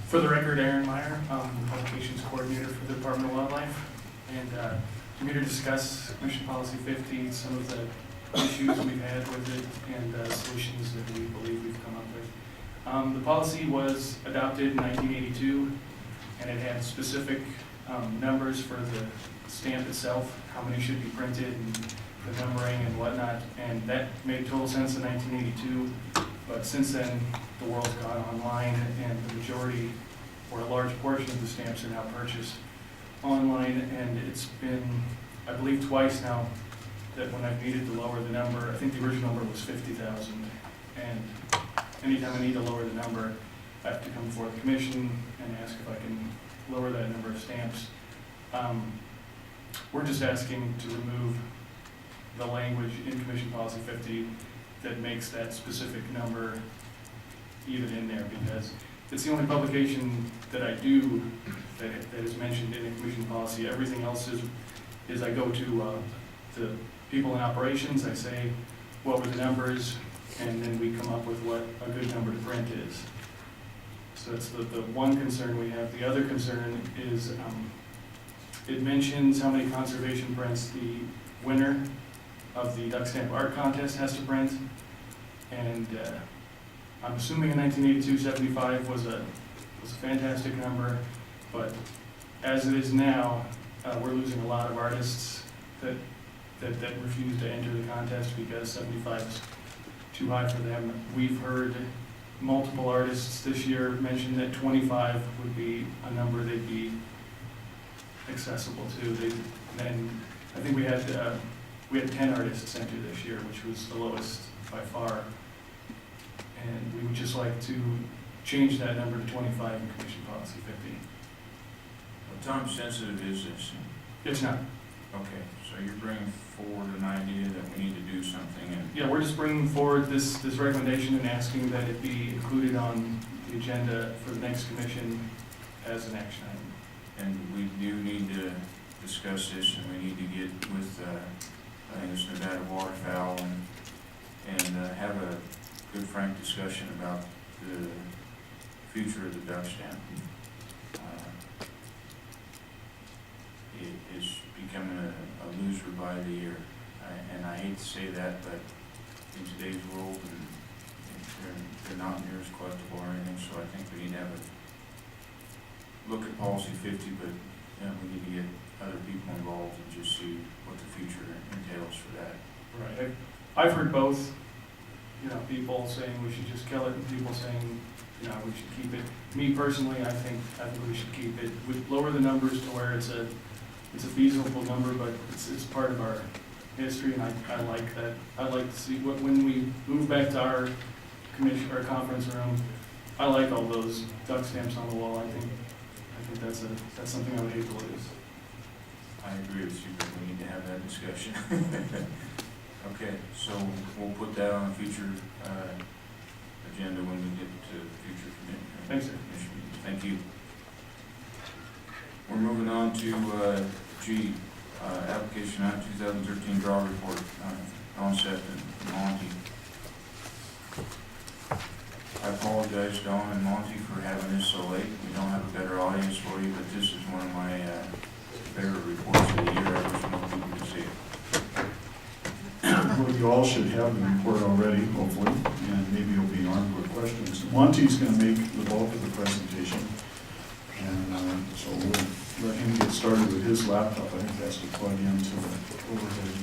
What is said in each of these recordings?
For the record, Aaron Meyer, Publications Coordinator for the Department of Wildlife, and I'm here to discuss Commission Policy 50, some of the issues we've had with it, and solutions that we believe we've come up with. The policy was adopted in 1982, and it had specific numbers for the stamp itself, how many should be printed, and the numbering and whatnot, and that made total sense in 1982. But since then, the world's gone online, and the majority, or a large portion of the stamps are now purchased online, and it's been, I believe, twice now that when I've needed to lower the number, I think the original number was 50,000, and anytime I need to lower the number, I have to come before the commission and ask if I can lower that number of stamps. We're just asking to remove the language in Commission Policy 50 that makes that specific number even in there, because it's the only publication that I do that is mentioned in a commission policy. Everything else is I go to the people in operations, I say what were the numbers, and then we come up with what a good number to print is. So that's the one concern we have. The other concern is it mentions how many conservation prints the winner of the duck stamp art contest has to print, and I'm assuming in 1982, 75 was a fantastic number, but as it is now, we're losing a lot of artists that refuse to enter the contest because 75 is too high for them. We've heard multiple artists this year mention that 25 would be a number they'd be accessible to. And I think we had 10 artists enter this year, which was the lowest by far. And we would just like to change that number to 25 in Commission Policy 50. What time sensitive is this? It's not. Okay, so you're bringing forward an idea that we need to do something, and Yeah, we're just bringing forward this recommendation and asking that it be included on the agenda for the next commission as an action item. and we do need to discuss this, and we need to get with, I think it's Nevada Waterfowl, and have a good frank discussion about the future of the duck stamp. It is becoming a loser by the year, and I hate to say that, but in today's world, and they're not near as collectible or anything, so I think we need to have a look at Policy 50, but we need to get other people involved and just see what the future entails for that. Right. I've heard both, people saying we should just kill it, and people saying, we should keep it. Me personally, I think we should keep it. We lower the numbers to where it's a feasible number, but it's part of our history, and I like that. I like to see when we move back to our commission or conference room. I like all those duck stamps on the wall. I think that's something I would hate to lose. I agree with you, but we need to have that discussion. Okay, so we'll put that on a future agenda when we get to future commission. Thanks, sir. Thank you. We're moving on to G, application on 2013 draw report on Sefton, Monty. I apologize, Dawn and Monty, for having this so late. We don't have a better audience for you, but this is one of my favorite reports of the year. I wish more people could see it. Well, you all should have the report already, hopefully, and maybe you'll be armed with questions. Monty's going to make the bulk of the presentation, and so we'll let him get started with his laptop. I think he has to plug into the overhead.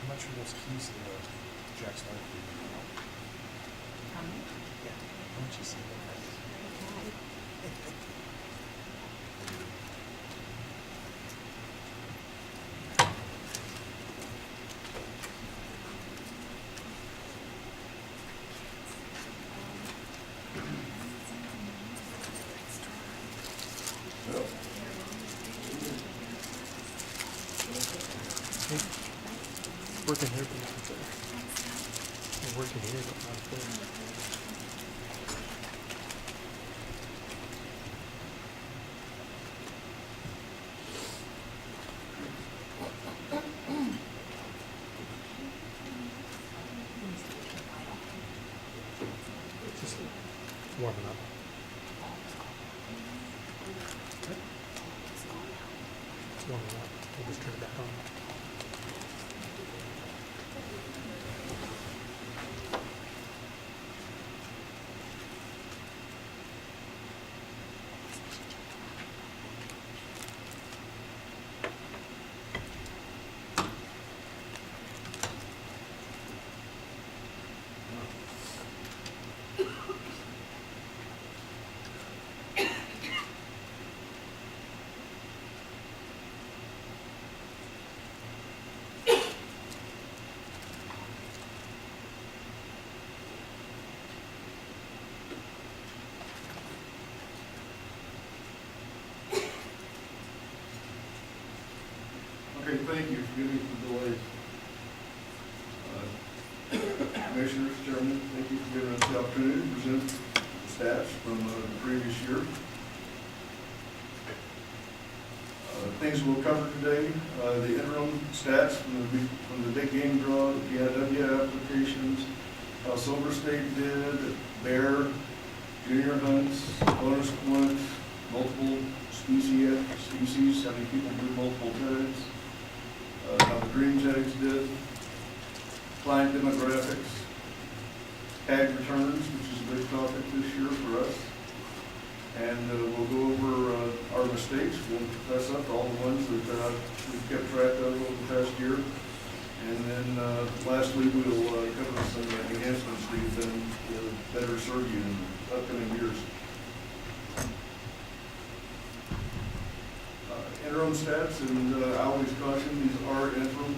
I'm not sure those keys to the Jack's life. Yeah. Why don't you see that? working here, but not there. They're working here, but not there. It's just warming up. It's warming up. We'll just turn it back on. Okay, thank you for giving me the delay. Commissioners, Chairman, thank you for giving us the opportunity to present the stats from the previous year. Things we'll cover today, the interim stats from the big game draw, the PIW applications, how Silver State did, bear, junior hunts, bonus points, multiple species, how many people do multiple tags, how the green tags did, client demographics, tag returns, which is a big topic this year for us. And we'll go over our mistakes. We'll fess up to all the ones that we've kept track of over the past year. And then lastly, we'll cover some enhancements we've done to better serve you in the upcoming years. Interim stats, and I always caution, these are interim.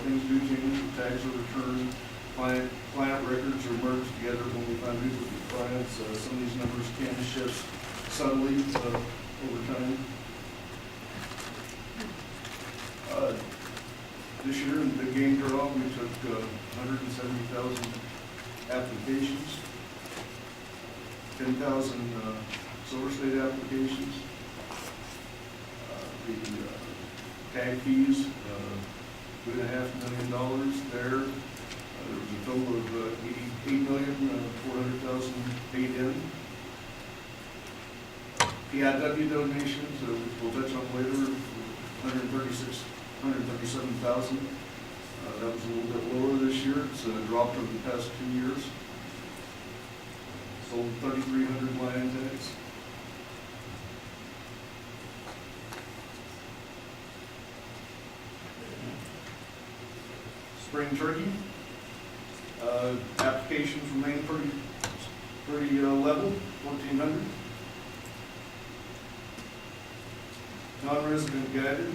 Things do change, tags are returned, client records are merged together when we find duplicate clients. Some of these numbers can shift subtly over time. This year in the big game draw, we took 170,000 applications, 10,000 Silver State applications. The tag fees, $2.5 million there. There was a total of $88,400,000 paid in. PIW donations, which we'll touch on later, 137,000. That was a little bit lower this year. It's dropped over the past 2 years. Sold 3,300 lion tags. Spring turkey. Applications remain pretty level, 1,400. Non-resident guided.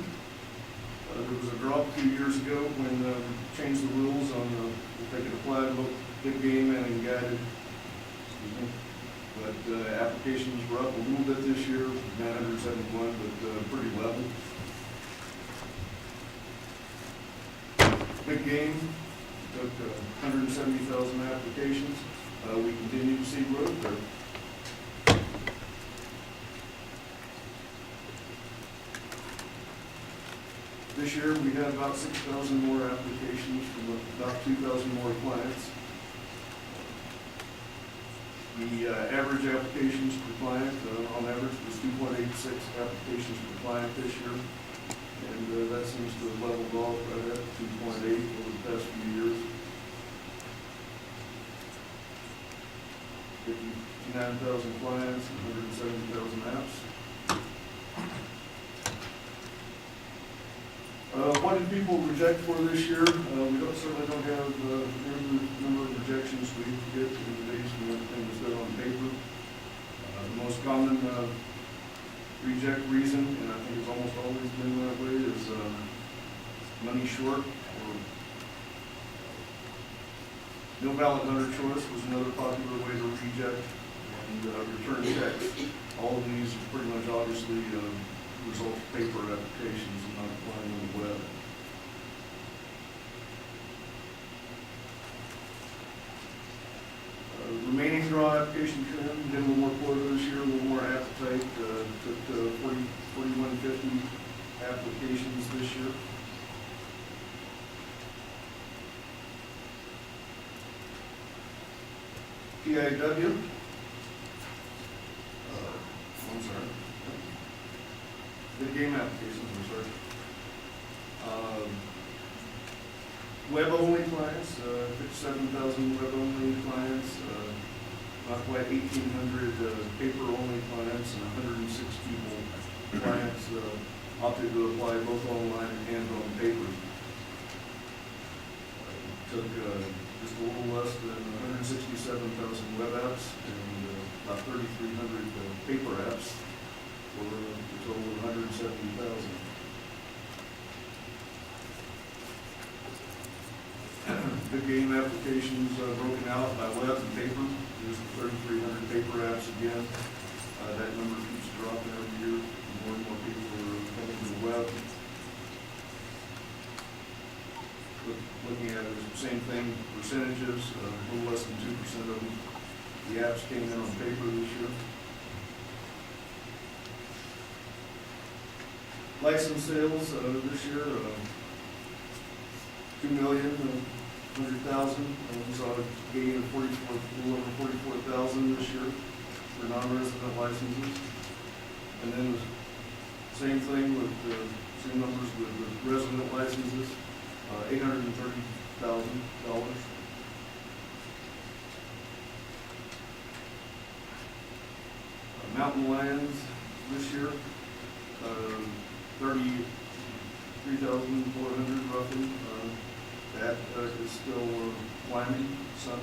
There was a drop 2 years ago when we changed the rules on if they could apply to both big game and guided. But applications were up a little bit this year, 971, but pretty level. Big game took 170,000 applications. We continue to see growth there. This year, we had about 6,000 more applications from about 2,000 more clients. The average applications per client, on average, was 2.86 applications per client this year. And that seems to have leveled off right at 2.8 over the past few years. 59,000 clients, 170,000 apps. What did people reject for this year? We certainly don't have the number of rejections we get in the days when everything was done on paper. The most common reject reason, and I think it's almost always been that way, is money short, or no valid hunter choice was another popular way to reject, and return checks. All of these are pretty much obviously result of paper applications and not applying on the web. draw application trim, did a little more quota this year, a little more appetite, took 4150 applications this year. PIW. I'm sorry. Big game applications, I'm sorry. Web-only clients, 57,000 web-only clients, not quite 1,800 paper-only clients, and 106 people clients opted to apply both online and on paper. Took just a little less than 167,000 web apps and about 3,300 paper apps for a total of 170,000. Big game applications broken out by web and paper. There's the 3,300 paper apps again. That number keeps dropping every year. More and more people are coming to the web. Looking at it, the same thing, percentages, a little less than 2% of them. The apps came in on paper this year. License sales this year, 2,100,000. We saw a gain of a little over 44,000 this year for non-resident licenses. And then the same thing with same numbers with resident licenses, $830,000. Mountain lions this year, 33,400 roughly. That is still climbing some.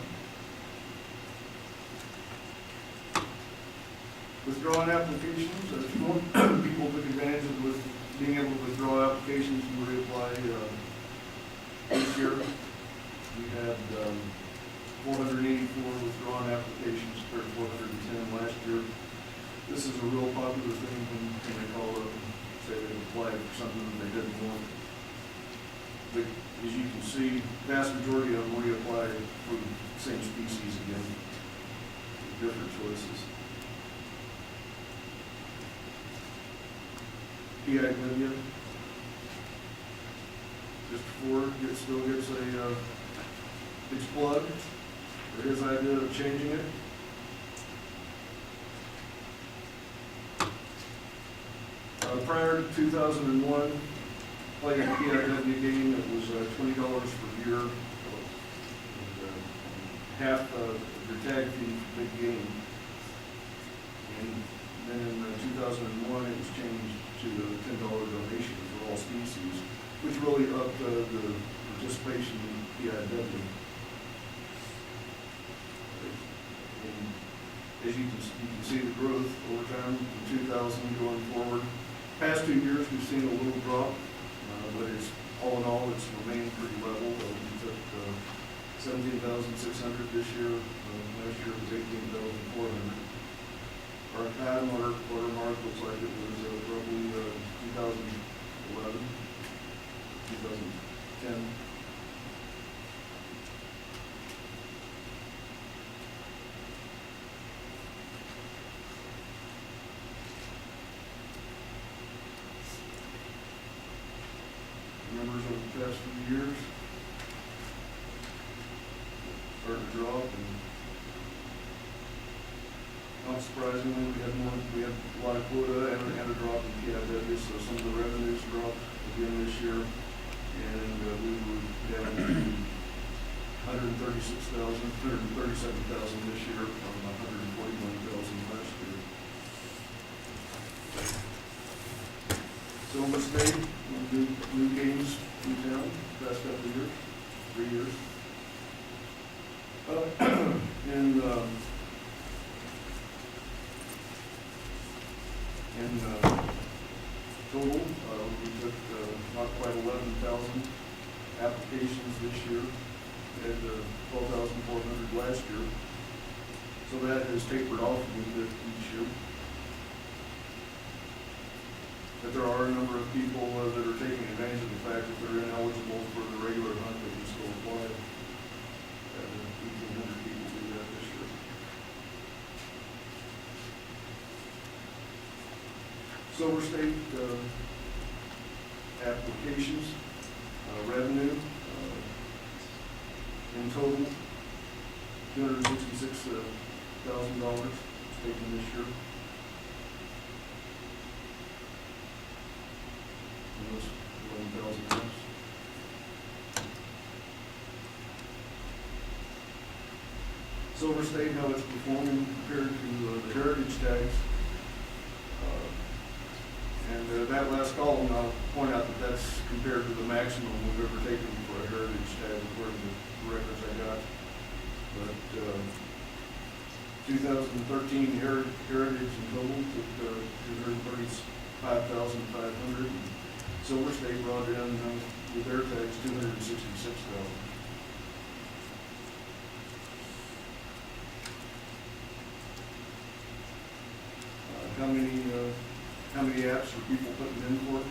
Withdrawing applications, more people took advantage of being able to withdraw applications and reapply this year. We had 484 withdrawn applications compared to 410 last year. This is a real popular thing when they call up and say they applied for something that they didn't want. But as you can see, vast majority of them reapply for the same species again, with different choices. PIW, just before it still gets a big plug for his idea of changing it. Prior to 2001, playing a PIW game, it was $20 per year, and, half your tag fee for big game. And then in 2001, it was changed to a $10 donation for all species, which really upped the participation in PIW. And as you can see the growth over time from 2000 going forward. Past 2 years, we've seen a little drop, but it's all in all, it's remained pretty level. We took 17,600 this year. Last year it was 18,400. Our high watermark looks like it was probably 2011, 2010. Numbers over the past few years started to drop, and not surprisingly, we had a lot of quota and a drop in PIW, so some of the revenues dropped again this year, and we were down to 137,000 this year from 141,000 last year. Silver State, new games in town, past couple of years, 3 years. In total, we took not quite 11,000 applications this year. We had 12,400 last year. So that has tapered off a little bit each year. But there are a number of people that are taking advantage of the fact that they're ineligible for the regular hunt, they can still apply. 1,800 people do that this year. Silver State, applications, revenue, in total, $266,000 taken this year. And those 11,000 less. Silver State, how it's performing compared to the heritage tags. And that last column, I'll point out that that's compared to the maximum we've ever taken for a heritage tag, according to the records I got. But 2013 heritage in total took 235,500. Silver State brought in with their tags 266,000. How many apps are people putting in for it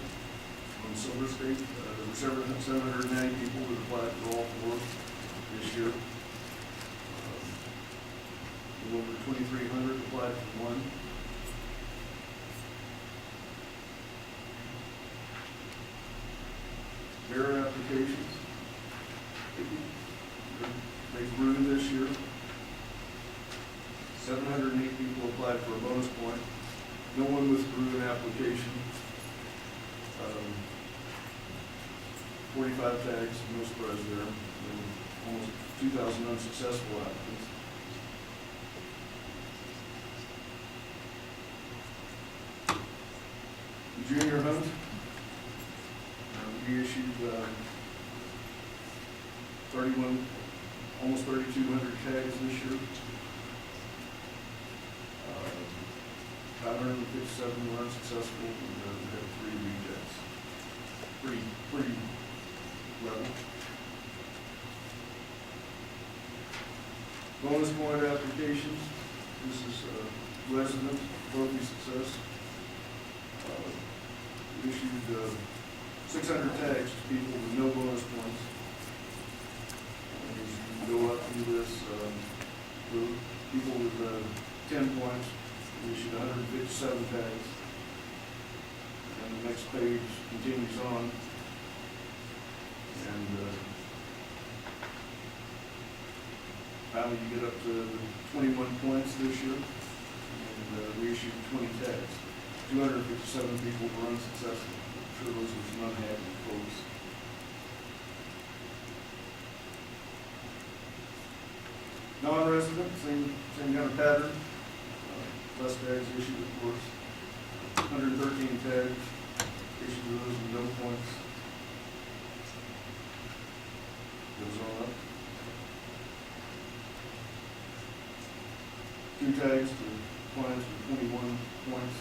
on Silver State? There were 790 people that applied for all four this year. Over 2,300 applied for one. Their applications, they grew this year. 708 people applied for a bonus point. No one withdrew an application. 45 tags, no surprise there. Almost 2,000 unsuccessful applicants. The junior hunt, we issued almost 3,200 tags this year. 557 were unsuccessful, and we had 3 rejects. Pretty level. Bonus point applications. This is resident trophy success. We issued 600 tags to people with no bonus points. And as you go up through this, the people with 10 points, we issued 157 tags. And the next page continues on. And finally you get up to 21 points this year. And we issued 20 tags. 257 people were unsuccessful. I'm sure those were some unhappy folks. Non-resident, same kind of pattern. Less tags issued, of course. 113 tags issued to those with no points. Goes on up. 2 tags to clients with 21 points.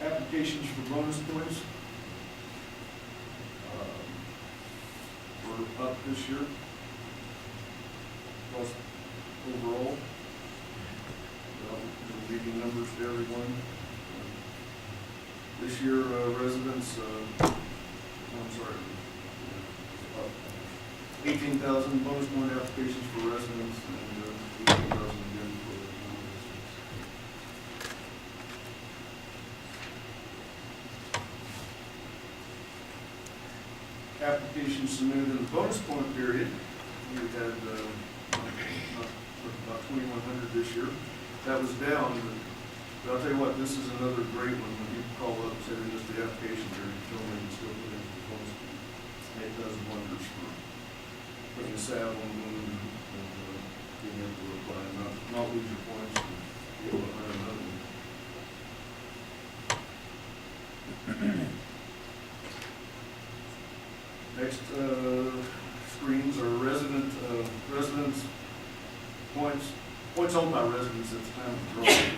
Applications for bonus points were up this year. Plus, overall, leading numbers to everyone. This year, residents, 18,000 bonus point applications for residents and 18,000 again for non-residents. Applications submitted in the bonus point period, we had about 2,100 this year. That was down, but I'll tell you what, this is another great one. When people call up and say they missed the application period, you tell them they can still put in the bonus point. And it does wonders for putting a salve on them and being able to apply and not lose your points and be able to earn another one. Next screens are residents points held by residents at the time of draw. And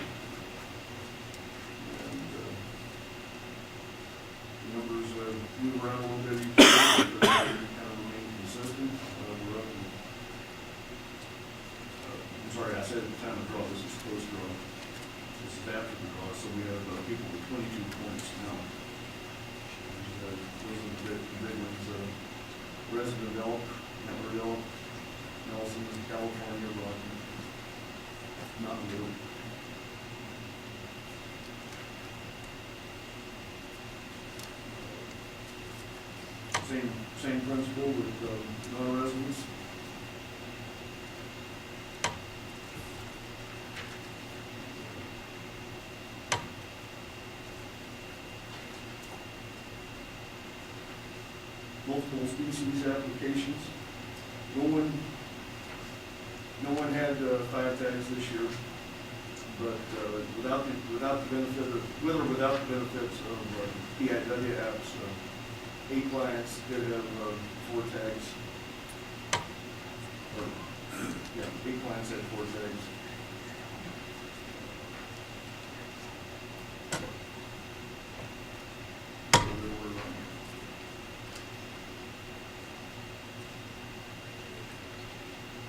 the numbers move around a little bit each year, but they kind of remain consistent. We're up. I'm sorry, I said at the time of draw. This is post draw. This is after the draw, so we have people with 22 points now. Those are the big ones. Resident elk, Network elk, Nelson, California, Rocky. not new. Same principle with non-residents. Multiple species applications. No one had 5 tags this year, but without the benefit of, with or without the benefits of PIW apps, 8 clients did have 4 tags. Or, yeah, 8 clients had 4 tags. So there were,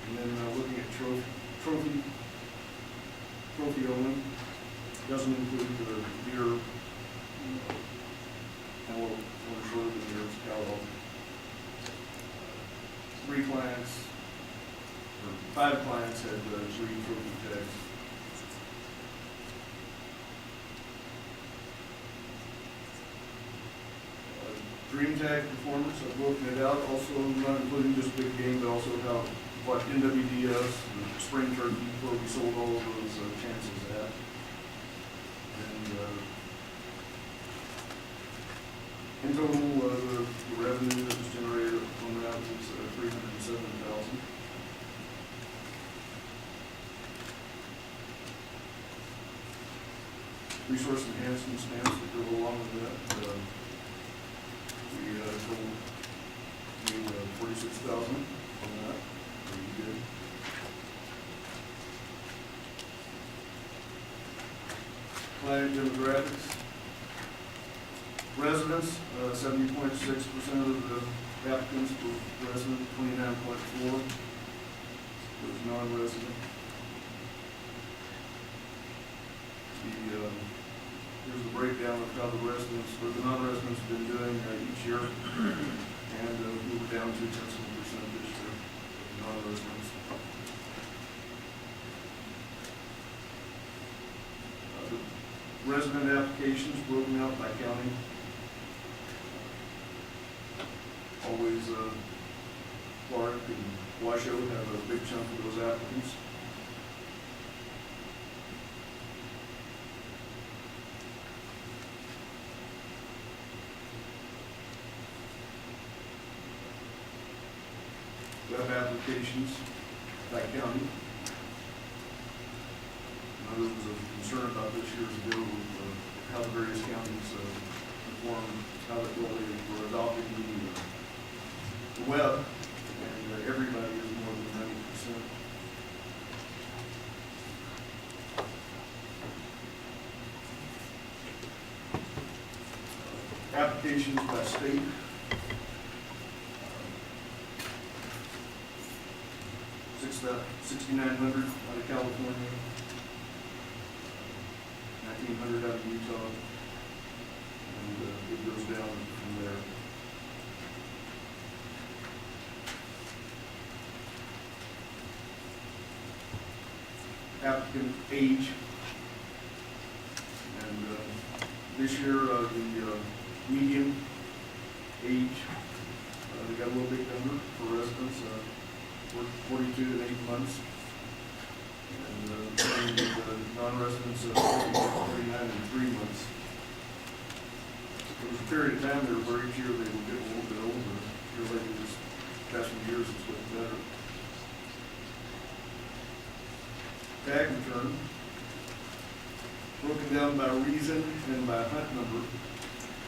and then looking at trophy only, doesn't include the deer, antelope, or shorter than deer, cow. 3 clients, or 5 clients had 3 trophy tags. Dream tag performance, I've broken it out, also not including just big game, but also how what NWDS, the spring turkey, where we sold all of those chances at. And in total, the revenue that was generated on that was $307,000. Resource enhancement stamps that go along with that. We total made $46,000 on that. Pretty good. Client demographics. Residents, 70.6% of the applicants were resident, 29.4% was non-resident. Here's the breakdown of how the residents, or the non-residents have been doing each year, and we were down 0.2% this year, non-residents. The resident applications broken out by county. Always Clark and Washoe have a big chunk of those applicants. Web applications by county. I was concerned about this year's bill with how the various counties perform, how that they were adopting the web, and everybody is more than 90%. Applications by state. 6,900 out of California, 1,900 out of Utah, and it goes down from there. Applicant age, and this year the median age, we got a little big number for residents. 42 and 8 months, and non-residents 49 and 3 months. There was a period of time there where each year they would get a little bit older. Here lately, this past few years, it's getting better. Tag return, broken down by reason and by hunt number.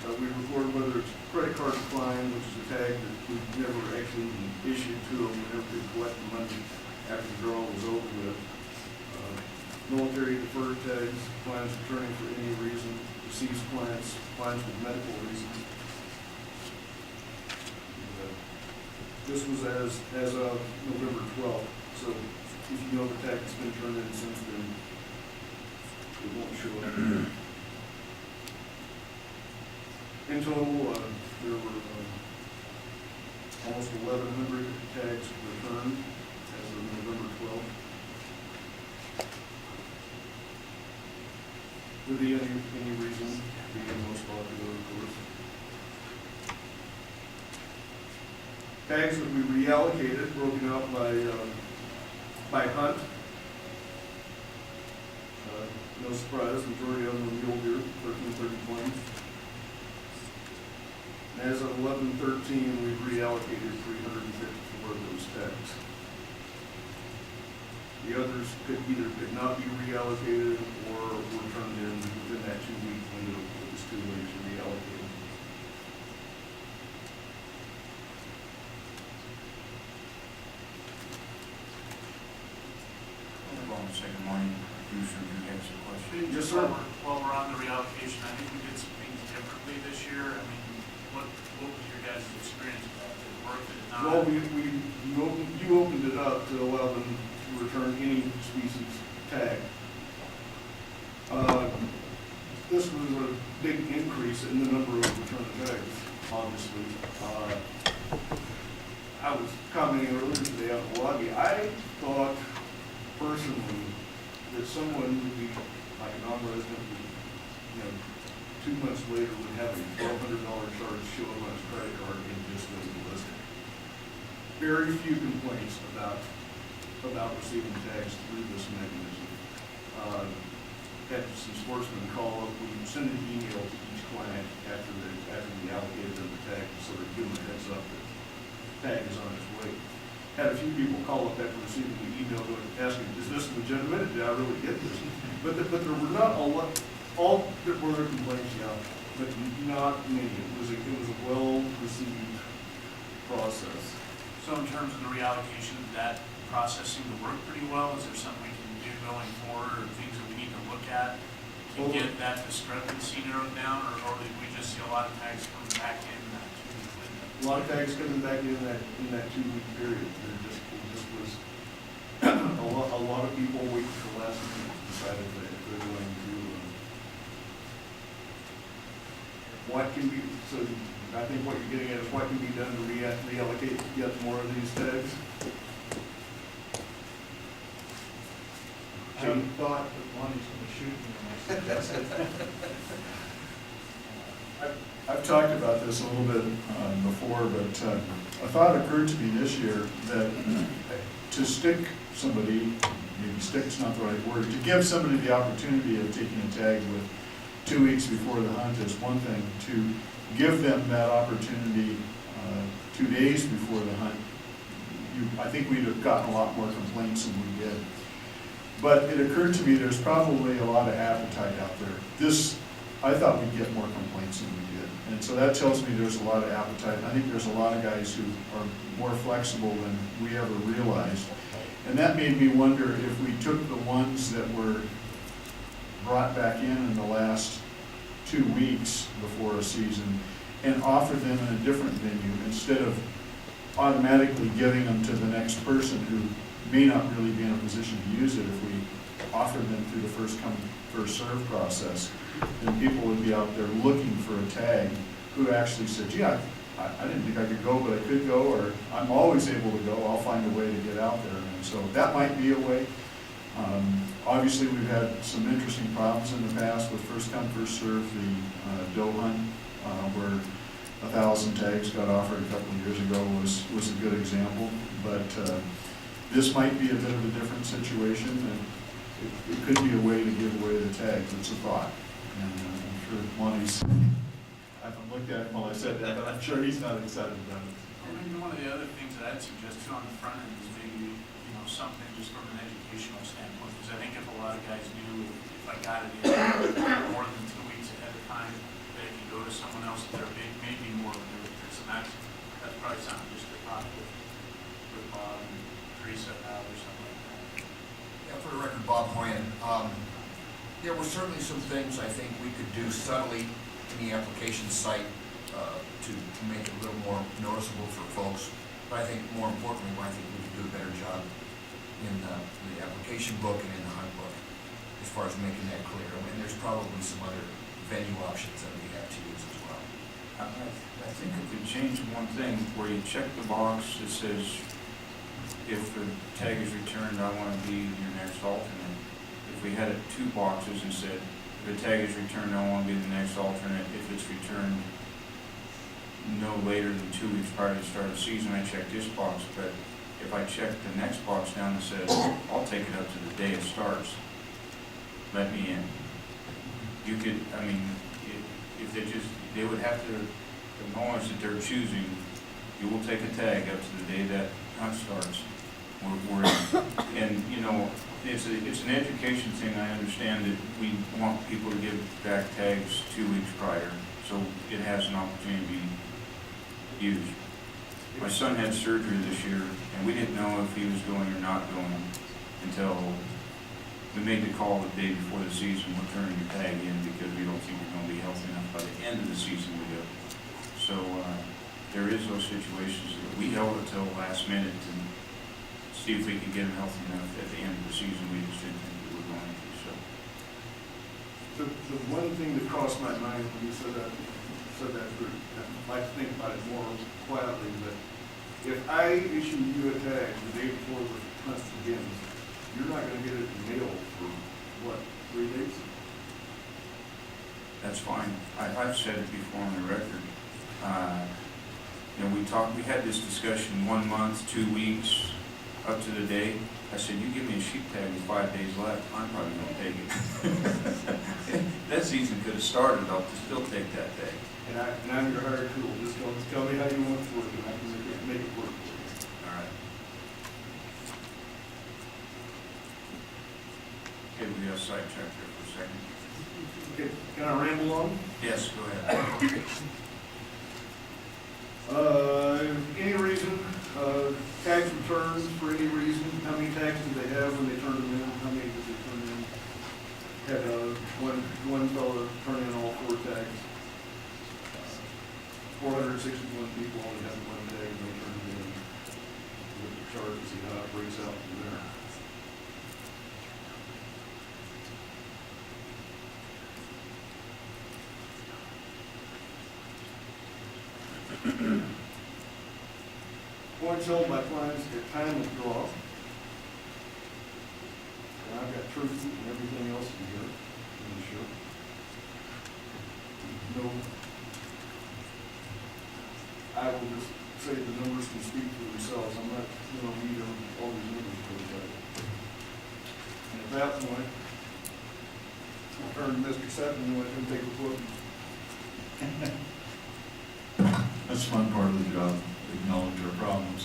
We record whether it's credit card decline, which is a tag that we've never actually even issued to them. We never did collect the money after the draw was over with. Military deferred tags, clients returning for any reason, deceased clients, clients with medical reasons. This was as of November 12th, so if you know the tag that's been turned in since then, it won't show up. In total, there were almost 1,100 tags returned as of November 12th. be any reason being most popular, of course. Tags that we reallocated, broken out by hunt. No surprise, majority of them were mule deer, 1330 points. And as of 11/13, we've reallocated 354 of those tags. The others could not be reallocated or were turned in within that 2-week window. It was too late to reallocate. Hold on a second, Marty. Bruce, you have some questions? Yes, sir. While we're on the reallocation, I think we did some things differently this year. I mean, what was your guys' experience with that? Did it work, did it not? Well, you opened it up to allow them to return any species tag. This was a big increase in the number of returned tags, obviously. I was commenting earlier today on Hawaii. I thought personally that someone would be, like a non-resident, would, 2 months later would have a $1,200 charge show up on his credit card and just wasn't listed. Very few complaints about receiving tags through this mechanism. Had some sportsmen call up, we send an email to each client after we allocated them the tag, to sort of give them a heads up that tag is on its way. Had a few people call up after receiving the email asking, is this legitimate? Did I really get this? But there were not a lot, all there were complaints, yeah, but not many. It was a well-received process. So in terms of the reallocation, did that process seem to work pretty well? Is there something we can do going forward, or things that we need to look at to get that discrepancy narrowed down, or did we just see a lot of tags coming back in that 2-week window? A lot of tags coming back in that 2-week period. It just was a lot of people waiting for the last minute to decide if they're going to. What can be, so I think what you're getting at is what can be done to reallocate yet more of these tags? I thought that Lonnie's going to shoot me when I suggested. I've talked about this a little bit before, but a thought occurred to me this year that to stick somebody, maybe stick's not the right word, to give somebody the opportunity of taking a tag with 2 weeks before the hunt is one thing. To give them that opportunity 2 days before the hunt, I think we'd have gotten a lot more complaints than we did. But it occurred to me there's probably a lot of appetite out there. I thought we'd get more complaints than we did. And so that tells me there's a lot of appetite. I think there's a lot of guys who are more flexible than we ever realized. And that made me wonder if we took the ones that were brought back in the last 2 weeks before a season and offered them in a different venue instead of automatically giving them to the next person who may not really be in a position to use it. If we offered them through the first come, first serve process, then people would be out there looking for a tag who actually said, gee, I didn't think I could go, but I could go, or I'm always able to go, I'll find a way to get out there. And so that might be a way. Obviously, we've had some interesting problems in the past with first come, first serve. The doe hunt, where 1,000 tags got offered a couple of years ago was a good example. But this might be a bit of a different situation, and it could be a way to give away the tags. It's a thought. And I'm sure Monty's, I haven't looked at him while I said that, but I'm sure he's not excited about it. Or maybe one of the other things that I'd suggest too on the front end is maybe, something just from an educational standpoint, because I think if a lot of guys knew if I got it in more than 2 weeks ahead of time, that if you go to someone else, there may be more of their interest, and that's probably something just to talk with Bob and Teresa about or something like that. Yeah, for the record, Bob Hoyen. There were certainly some things I think we could do subtly in the application site to make it a little more noticeable for folks. But I think more importantly, I think we could do a better job in the application book and in the hunt book as far as making that clear. I mean, there's probably some other venue options that we have to use as well. I think if we change one thing, where you check the box that says, if the tag is returned, I want to be your next alternate. If we had it 2 boxes and said, If a tag is returned, I want to be the next alternate. If it's returned no later than 2 weeks prior to the start of the season, I check this box, but if I check the next box down that says, I'll take it up to the day it starts, let me in. You could, I mean, if they would have to acknowledge that they're choosing, you will take a tag up to the day that hunt starts. We're in. And, you know, it's an education thing. I understand that we want people to give back tags 2 weeks prior, so it has an opportunity to be used. My son had surgery this year, and we didn't know if he was going or not going until we made the call the day before the season. We're turning your tag in because we don't think you're going to be healthy enough by the end of the season we do. So there is those situations that we held until the last minute to see if we could get him healthy enough at the end of the season. We just didn't think we were going to. So The one thing that crossed my mind when you said that group, I'd like to think about it more quietly, but if I issue you a tag the day before the hunt begins, you're not gonna get it in the mail for, what, 3 days? that's fine. I've said it before on the record. You know, we had this discussion 1 month, 2 weeks, up to the day. I said, you give me a sheep tag with 5 days left, I'm probably gonna take it. That season could have started, I'll still take that tag. And I'm your hired tool, just tell me how you want it to work, and I can make it work for you. All right. Okay, we got sidetracked there for a second. Okay, can I ramble on? Yes, go ahead. Any reason, tax returns for any reason, how many tags did they have when they turned them in, how many did they turn in? Had, one fellow turn in all 4 tags. 461 people only had 1 tag and they turned it in. With the chart to see how it breaks out from there. Points held by clients at time of draw. And I've got truth and everything else in here, I'm sure. No, I will just say the numbers can speak for themselves. I'm not, read all these numbers for everybody. And at that point, I'll turn to Mr. Sefton and let him take a look. That's the fun part of the job, acknowledge our problems.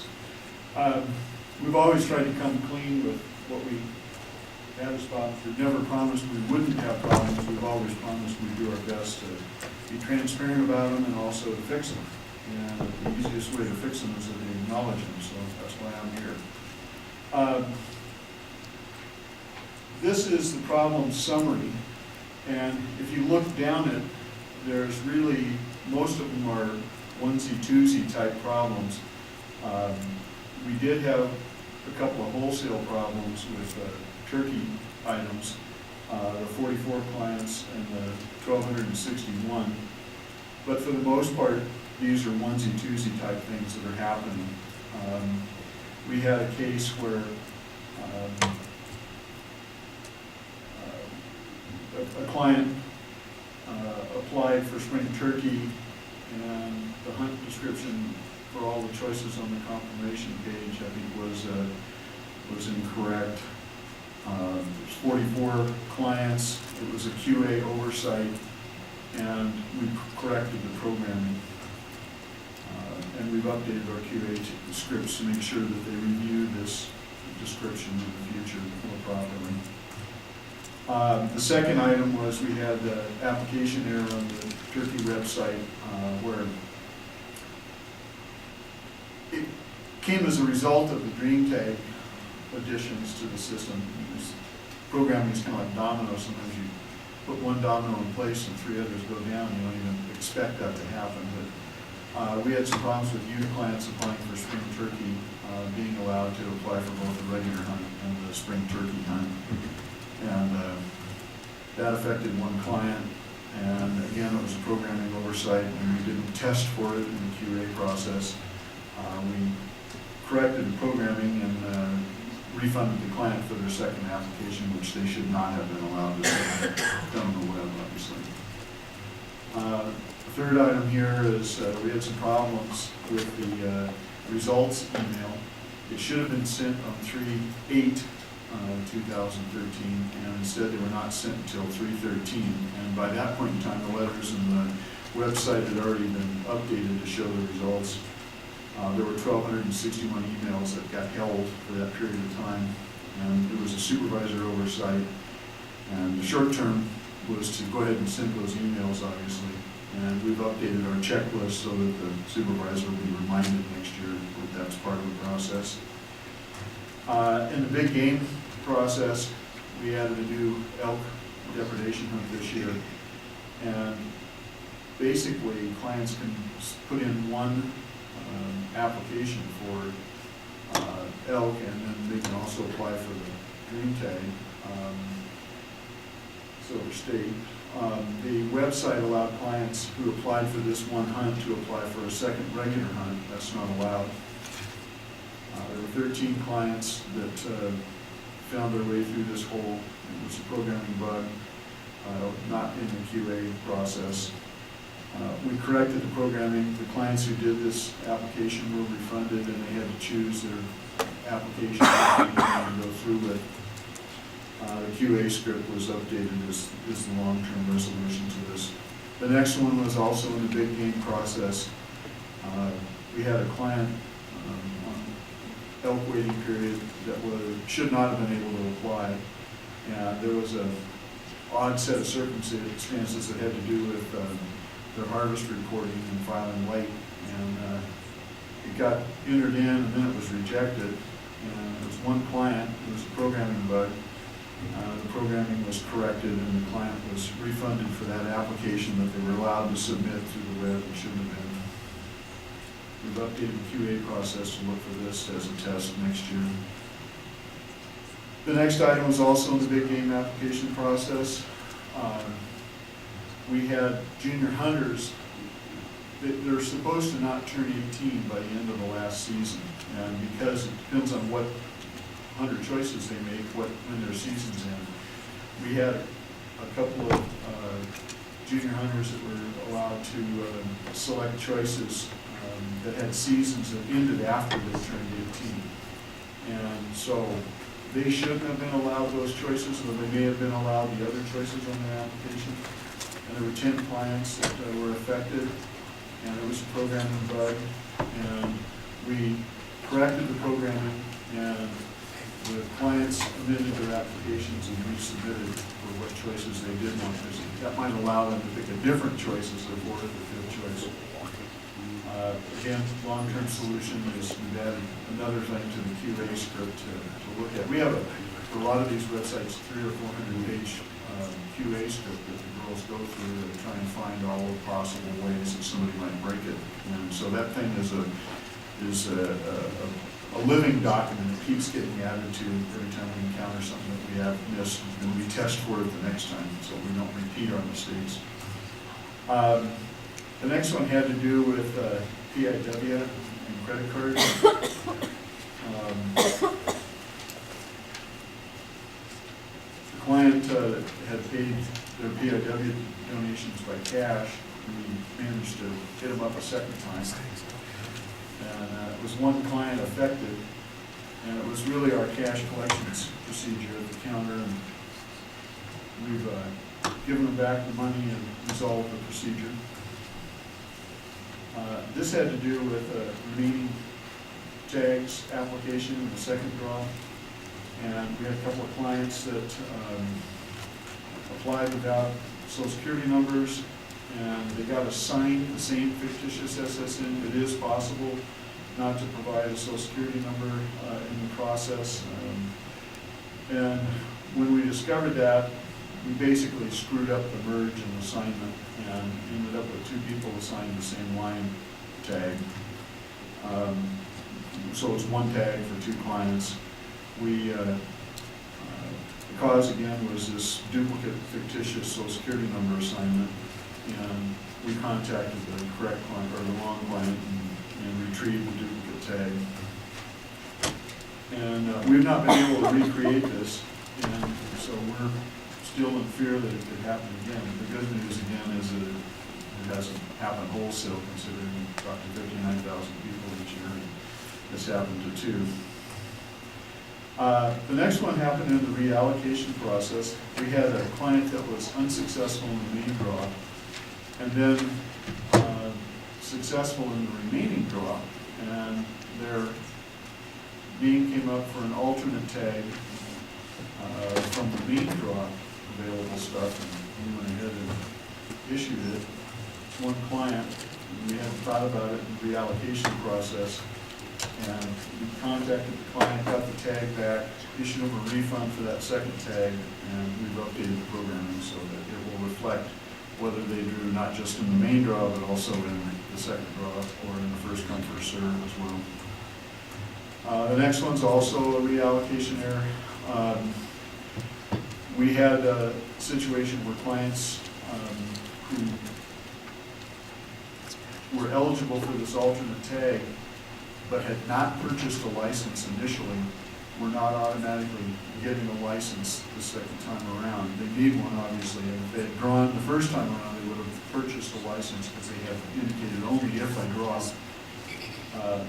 We've always tried to come clean with what we had as problems. We've never promised we wouldn't have problems. We've always promised we'd do our best to be transparent about them and also to fix them. And the easiest way to fix them is to acknowledge them, so that's why I'm here. This is the problem summary, and if you look down it, there's really, most of them are onesie-twosie type problems. We did have a couple of wholesale problems with turkey items, the 44 clients and the 1,261. But for the most part, these are onesie-twosie type things that are happening. We had a case where a client applied for spring turkey, and the hunt description for all the choices on the confirmation page, I think, was incorrect. There's 44 clients. It was a QA oversight, and we corrected the programming. And we've updated our QA scripts to make sure that they review this description in the future more properly. The second item was we had the application error on the turkey website where it came as a result of the dream tag additions to the system. Programming is kind of like dominoes. Sometimes you put one domino in place and 3 others go down. You don't even expect that to happen. But we had some problems with youth clients applying for spring turkey, being allowed to apply for both the regular hunt and the spring turkey hunt. And that affected one client. And again, it was a programming oversight, and we didn't test for it in the QA process. We corrected the programming and refunded the client for their second application, which they should not have been allowed to have done on the web. The third item here is we had some problems with the results email. It should have been sent on 3/8, 2013, and instead they were not sent until 3/13. And by that point in time, the letters and the website had already been updated to show the results. There were 1,261 emails that got held for that period of time, and it was a supervisor oversight. And the short term was to go ahead and send those emails, obviously. And we've updated our checklist so that the supervisor will be reminded next year that that's part of the process. In the big game process, we added a new elk depredation hunt this year. And basically, clients can put in one application for elk, and then they can also apply for the green tag, silver state. The website allowed clients who applied for this one hunt to apply for a second regular hunt. That's not allowed. There were 13 clients that found their way through this hole. It was a programming bug, not in the QA process. We corrected the programming. The clients who did this application were refunded, and they had to choose their application and go through with. The QA script was updated as the long-term resolution to this. The next one was also in the big game process. We had a client on elk waiting period that should not have been able to apply. And there was an odd set of circumstances that had to do with their harvest reporting and filing late. And it got entered in, and then it was rejected. And it was one client, it was a programming bug. The programming was corrected, and the client was refunded for that application that they were allowed to submit through the web and shouldn't have been. We've updated the QA process to look for this as a test next year. The next item was also in the big game application process. We had junior hunters. They're supposed to not turn 18 by the end of the last season, and because it depends on what hunter choices they make, when their season's in. We had a couple of junior hunters that were allowed to select choices that had seasons that ended after they turned 18. And so they shouldn't have been allowed those choices, or they may have been allowed the other choices on their application. And there were 10 clients that were affected, and it was a programming bug. And we corrected the programming, and the clients amended their applications and resubmitted for what choices they did want. That might allow them to pick a different choice as their fourth or fifth choice. Again, long-term solution is we've added another thing to the QA script to look at. We have, for a lot of these websites, 300 or 400 page QA script that the girls go through to try and find all the possible ways that somebody might break it. And so that thing is a living document that keeps getting added to every time we encounter something that we have missed, and we test for it the next time so we don't repeat our mistakes. The next one had to do with PIW and credit cards. The client had paid their PIW donations by cash. We managed to hit them up a second time. And it was one client affected, and it was really our cash collections procedure at the counter, and we've given them back the money and resolved the procedure. This had to do with remaining tags application in the second draw, and we had a couple of clients that applied without social security numbers, and they got assigned the same fictitious SSN. It is possible not to provide a social security number in the process. And when we discovered that, we basically screwed up the merge and assignment and ended up with two people assigned the same line tag. So it was one tag for two clients. The cause again was this duplicate fictitious social security number assignment, and we contacted the correct client or the wrong client and retrieved the duplicate tag. And we've not been able to recreate this, and so we're still in fear that it could happen again. The good news again is that It hasn't happened wholesale considering we talked to 59,000 people each year, and it's happened to 2. The next one happened in the reallocation process. We had a client that was unsuccessful in the main draw, and then successful in the remaining draw, and their name came up for an alternate tag from the main draw available stuff, and we went ahead and issued it. It's one client, and we hadn't thought about it in the reallocation process, and we contacted the client, got the tag back, issued them a refund for that second tag, and we've updated the programming so that it will reflect whether they drew not just in the main draw, but also in the second draw or in the first come, first serve as well. The next one's also a reallocation error. We had a situation where clients who were eligible for this alternate tag but had not purchased a license initially were not automatically getting a license the second time around. They need one, obviously, and if they had drawn the first time around, they would have purchased a license because they had indicated only if I draw.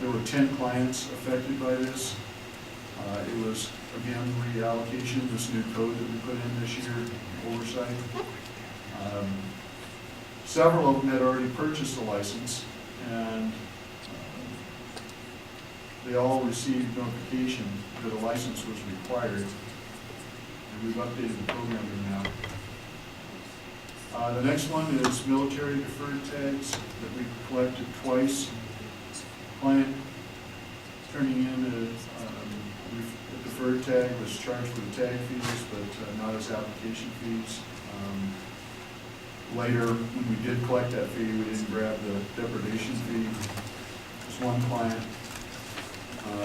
There were 10 clients affected by this. It was, again, reallocation, this new code that we put in this year, oversight. Several of them had already purchased a license, and they all received notification that a license was required, and we've updated the programming now. The next one is military deferred tags that we collected twice. Client turning in a deferred tag was charged for the tag fees, but not as application fees. Later, when we did collect that fee, we didn't grab the depredation fee. There's one client,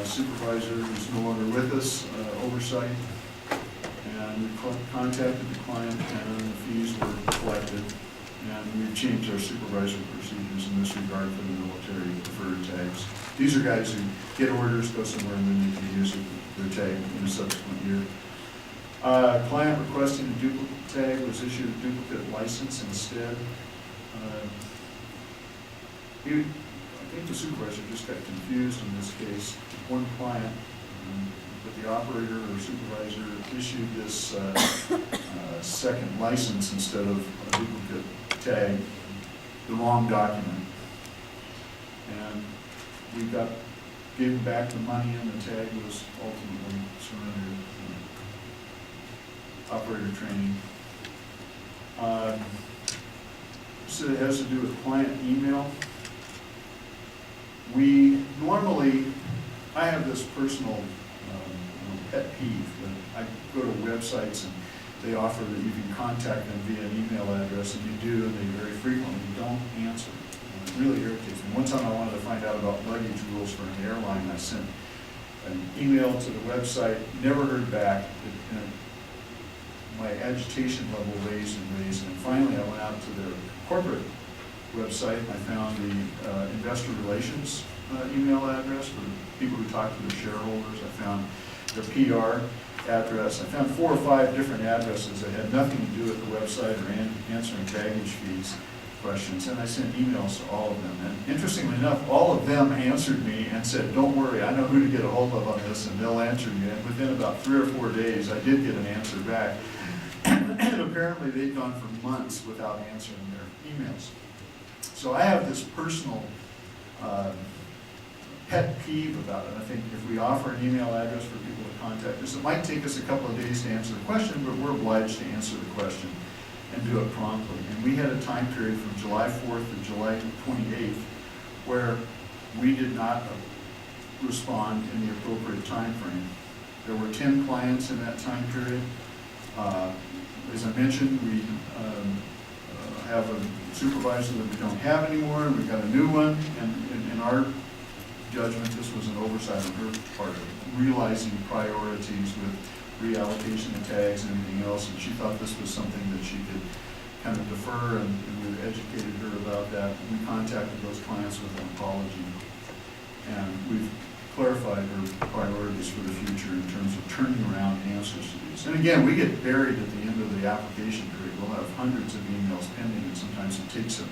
supervisor who's no longer with us, oversight, and we contacted the client and the fees were collected, and we've changed our supervisory procedures in this regard for the military deferred tags. These are guys who get orders, go somewhere, and then they can use their tag in a subsequent year. Client requesting a duplicate tag was issued a duplicate license instead. I think the supervisor just got confused in this case. One client, but the operator or supervisor issued this second license instead of a duplicate tag, the wrong document. And we gave him back the money, and the tag was ultimately surrendered. Operator training. So it has to do with client email. We normally, I have this personal pet peeve that I go to websites and they offer that you can contact them via an email address, and you do, and they very frequently don't answer. And it really irritates me. One time I wanted to find out about luggage rules for an airline. I sent an email to the website, never heard back. My agitation level raised, and finally I went out to their corporate website and I found the investor relations email address for people who talk to their shareholders. I found their PR address. I found 4 or 5 different addresses that had nothing to do with the website or answering baggage fees questions, and I sent emails to all of them. And interestingly enough, all of them answered me and said, "Don't worry, I know who to get a hold of on this, and they'll answer you." And within about 3 or 4 days, I did get an answer back. And apparently they'd gone for months without answering their emails. So I have this personal pet peeve about it. I think if we offer an email address for people to contact us, it might take us a couple of days to answer the question, but we're obliged to answer the question and do it promptly. And we had a time period from July 4th to July 28th where we did not respond in the appropriate time frame. There were 10 clients in that time period. As I mentioned, we have a supervisor that we don't have anymore, and we've got a new one, and in our judgment, this was an oversight on her part of realizing priorities with reallocation of tags and everything else, and she thought this was something that she could kind of defer, and we've educated her about that. We contacted those clients with an apology, and we've clarified her priorities for the future in terms of turning around answers to these. And again, we get buried at the end of the application period. We'll have hundreds of emails pending, and sometimes it takes a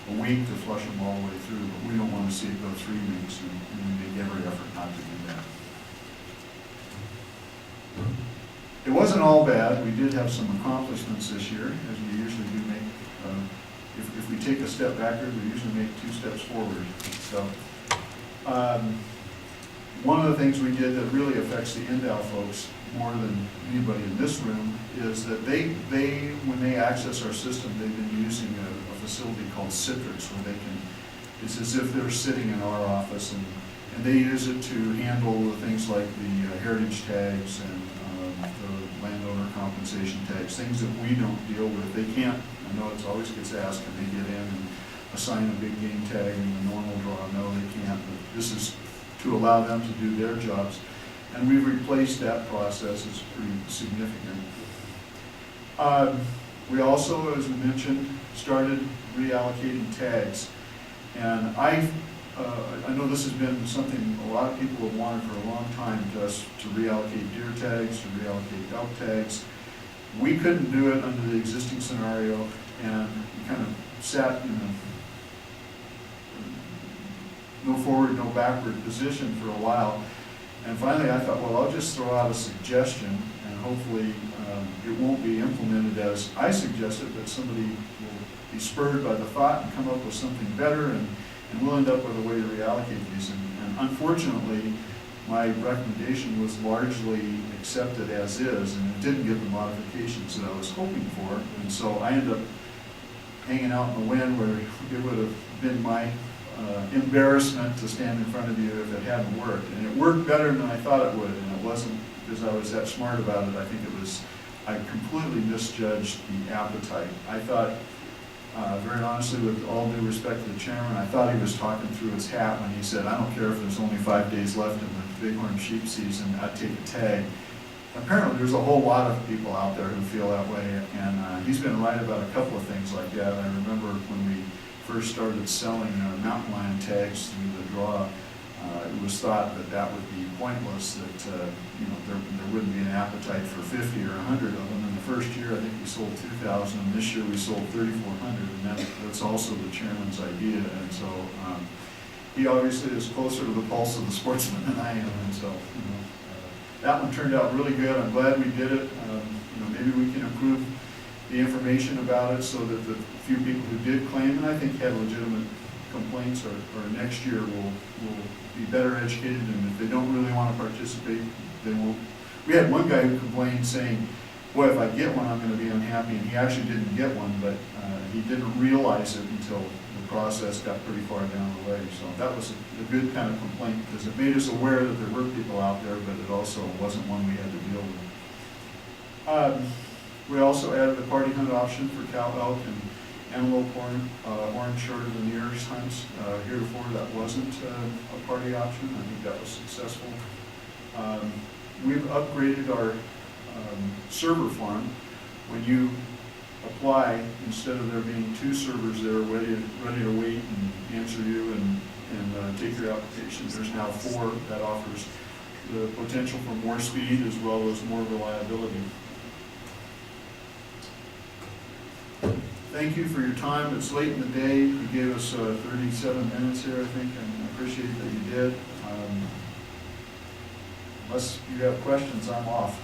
a week to flush them all the way through, but we don't want to see it go 3 weeks, and we make every effort not to do that. It wasn't all bad. We did have some accomplishments this year, as we usually do make. If we take a step backward, we usually make 2 steps forward. So, one of the things we did that really affects the Endow folks more than anybody in this room is that when they access our system, they've been using a facility called Citrix, where they can, it's as if they're sitting in our office, and they use it to handle things like the heritage tags and the landowner compensation tags, things that we don't deal with. They can't, I know it always gets asked, can they get in and assign a big game tag in the normal draw? No, they can't, but this is to allow them to do their jobs. And we've replaced that process. It's pretty significant. We also, as we mentioned, started reallocating tags. And I know this has been something a lot of people have wanted for a long time, to us to reallocate deer tags, to reallocate elk tags. We couldn't do it under the existing scenario, and we kind of sat in a no forward, no backward position for a while. And finally I thought, well, I'll just throw out a suggestion, and hopefully it won't be implemented as I suggested, but somebody will be spurred by the thought and come up with something better, and we'll end up with a way to reallocate these. And unfortunately, my recommendation was largely accepted as is, and it didn't give the modifications that I was hoping for. And so I ended up hanging out in the wind, where it would have been my embarrassment to stand in front of you if it hadn't worked. And it worked better than I thought it would, and it wasn't because I was that smart about it. I think it was, I completely misjudged the appetite. I thought, very honestly, with all due respect to the chairman, I thought he was talking through his hat when he said, I don't care if there's only 5 days left in the bighorn sheep season, I'd take a tag. Apparently there's a whole lot of people out there who feel that way, and he's been right about a couple of things like that. I remember when we first started selling mountain lion tags through the draw, it was thought that that would be pointless, that there wouldn't be an appetite for 50 or 100 of them. In the first year, I think we sold 2,000, and this year we sold 3,400, and that's also the chairman's idea. And so he obviously is closer to the pulse of the sportsman than I am, and so that one turned out really good. I'm glad we did it. Maybe we can improve the information about it so that the few people who did claim, and I think had legitimate complaints, or next year will be better educated, and if they don't really want to participate, they won't. We had one guy who complained saying, boy, if I get one, I'm going to be unhappy, and he actually didn't get one, but he didn't realize it until the process got pretty far down the way. So that was a good kind of complaint, because it made us aware that there were people out there, but it also wasn't one we had to deal with. We also added the party hunt option for cow, elk, and antelope orange shorter than years hunts. Heretofore that wasn't a party option. I think that was successful. We've upgraded our server farm. When you apply, instead of there being 2 servers there ready to wait and answer you and take your applications, there's now 4 that offers the potential for more speed as well as more reliability. Thank you for your time. It's late in the day. You gave us 37 minutes here, I think, and I appreciate that you did. Unless you have questions, I'm off.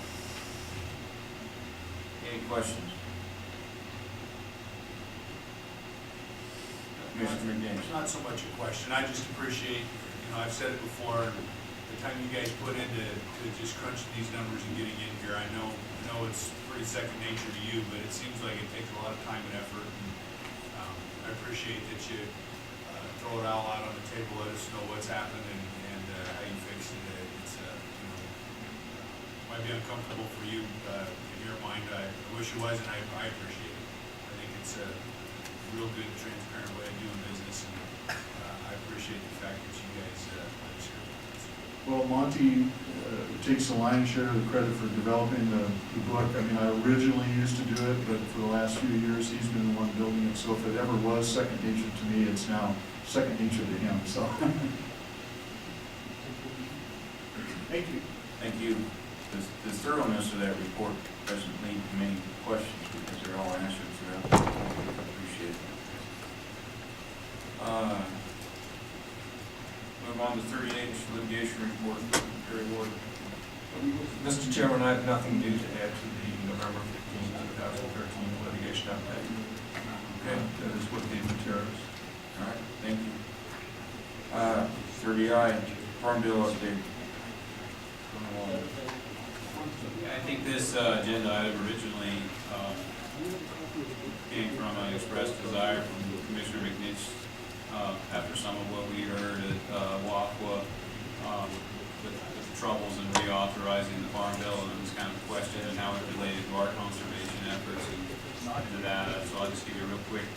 Any questions? Commissioner McDaniel. It's not so much a question, I just appreciate, I've said it before, the time you guys put into just crunching these numbers and getting in here. I know it's pretty second nature to you, but it seems like it takes a lot of time and effort. And I appreciate that you throw it all out on the table, let us know what's happened and how you fixed it. It's might be uncomfortable for you in your mind. I wish it was, and I appreciate it. I think it's a real good, transparent way of doing business, and I appreciate the fact that you guys let us hear about this. Well, Monty takes the lion's share of the credit for developing the book. I mean, I originally used to do it, but for the last few years, he's been the one building it. So if it ever was second nature to me, it's now second nature to him. So, thank you. Thank you. The thoroughness of that report doesn't lead to many questions because they're all answered throughout. I appreciate it. Mr. Chairman, I have nothing new to add to the November 15, 2013 litigation update. Okay, That is with the materials. all right, thank you. 30I, Farm Bill update. I think this agenda item originally came from an expressed desire from Commissioner McNitch after some of what we heard at WAFWA with the troubles in reauthorizing the Farm Bill, and it was kind of questioned and how it related to our conservation efforts and to that. So I'll just give you a real quick, in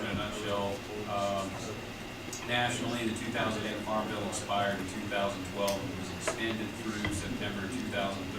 a nutshell. Nationally, the 2008 Farm Bill expired in 2012 and was extended through September 2013.